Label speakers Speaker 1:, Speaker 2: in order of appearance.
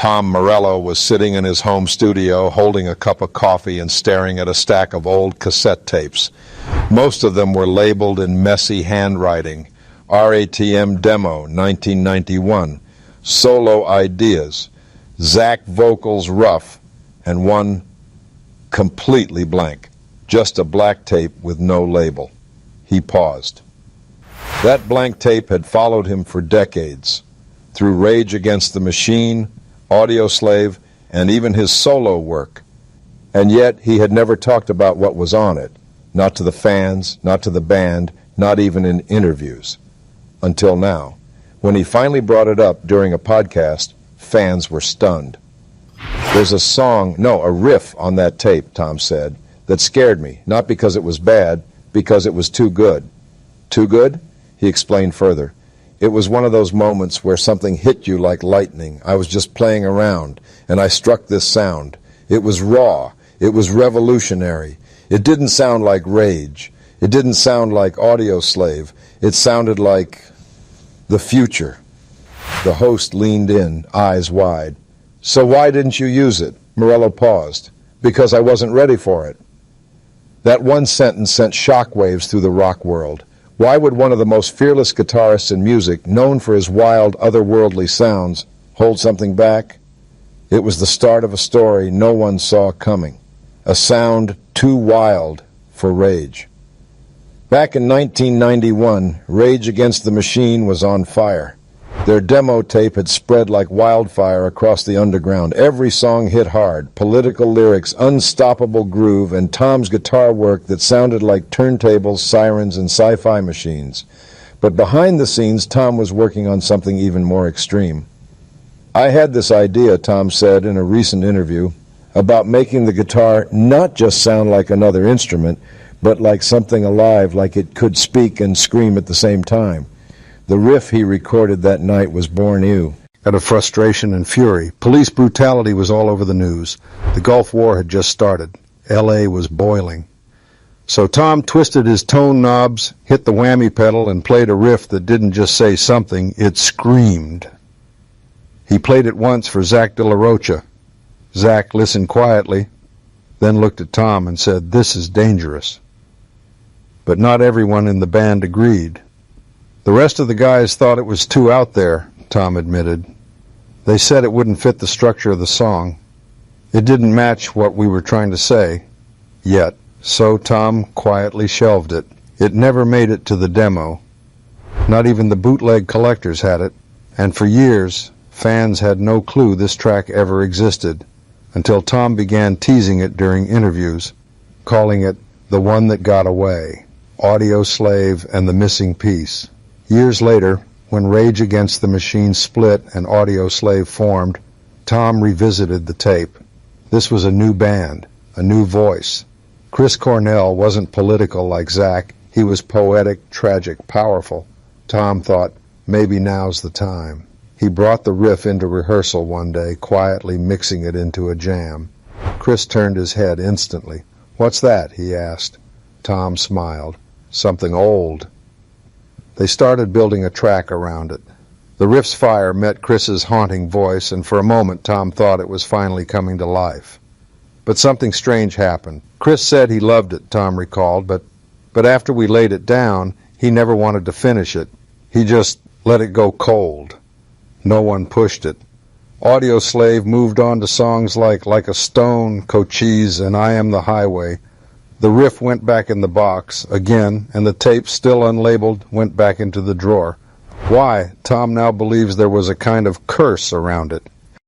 Speaker 1: Tom Morello was sitting in his home studio holding a cup of coffee and staring at a stack of old cassette tapes. Most of them were labeled in messy handwriting. RATM Demo, 1991. Solo Ideas. Zach Vocals Rough. And one completely blank. Just a black tape with no label. He paused. That blank tape had followed him for decades. Through Rage Against the Machine, Audioslave, and even his solo work. And yet he had never talked about what was on it. Not to the fans, not to the band, not even in interviews. Until now. When he finally brought it up during a podcast, fans were stunned. There's a riff on that tape, Tom said, that scared me, not because it was bad, because it was too good. Too good? He explained further. It was one of those moments where something hit you like lightning. I was just playing around, and I struck this sound. It was raw. It was revolutionary. It didn't sound like Rage. It didn't sound like Audioslave. It sounded like the future. The host leaned in, eyes wide. So why didn't you use it? Morello paused. Because I wasn't ready for it. That one sentence sent shockwaves through the rock world. Why would one of the most fearless guitarists in music, known for his wild, otherworldly sounds, hold something back? It was the start of a story no one saw coming. A sound too wild for Rage. Back in 1991, Rage Against the Machine was on fire. Their demo tape had spread like wildfire across the underground. Every song hit hard, political lyrics, unstoppable groove, and Tom's guitar work that sounded like turntables, sirens, and sci-fi machines. But behind the scenes, Tom was working on something even more extreme. I had this idea, Tom said in a recent interview, about making the guitar not just sound like another instrument, but like something alive, like it could speak and scream at the same time. The riff he recorded that night was born out of frustration and fury. Police brutality was all over the news. The Gulf War had just started. L.A. was boiling. So Tom twisted his tone knobs, hit the whammy pedal, and played a riff that didn't just say something, it screamed. He played it once for Zach De La Rocha. Zach listened quietly, then looked at Tom and said, "This is dangerous." But not everyone in the band agreed. The rest of the guys thought it was too out there, Tom admitted. They said it wouldn't fit the structure of the song. It didn't match what we were trying to say, yet. So Tom quietly shelved it. It never made it to the demo. Not even the bootleg collectors had it, and for years, fans had no clue this track ever existed, until Tom began teasing it during interviews, calling it the one that got away, Audioslave and the missing piece. Years later, when Rage Against the Machine split and Audioslave formed, Tom revisited the tape. This was a new band, a new voice. Chris Cornell wasn't political like Zach. He was poetic, tragic, powerful. Tom thought, maybe now's the time. He brought the riff into rehearsal one day, quietly mixing it into a jam. Chris turned his head instantly. "What's that?" he asked. Tom smiled. "Something old." They started building a track around it. The riff's fire met Chris's haunting voice, and for a moment Tom thought it was finally coming to life. But something strange happened. Chris said he loved it, Tom recalled, but after we laid it down, he never wanted to finish it. He just let it go cold. No one pushed it. Audioslave moved on to songs like a Stone, Cochise, and I Am the Highway. The riff went back in the box again, and the tape, still unlabeled, went back into the drawer. Why? Tom now believes there was a kind of curse around it.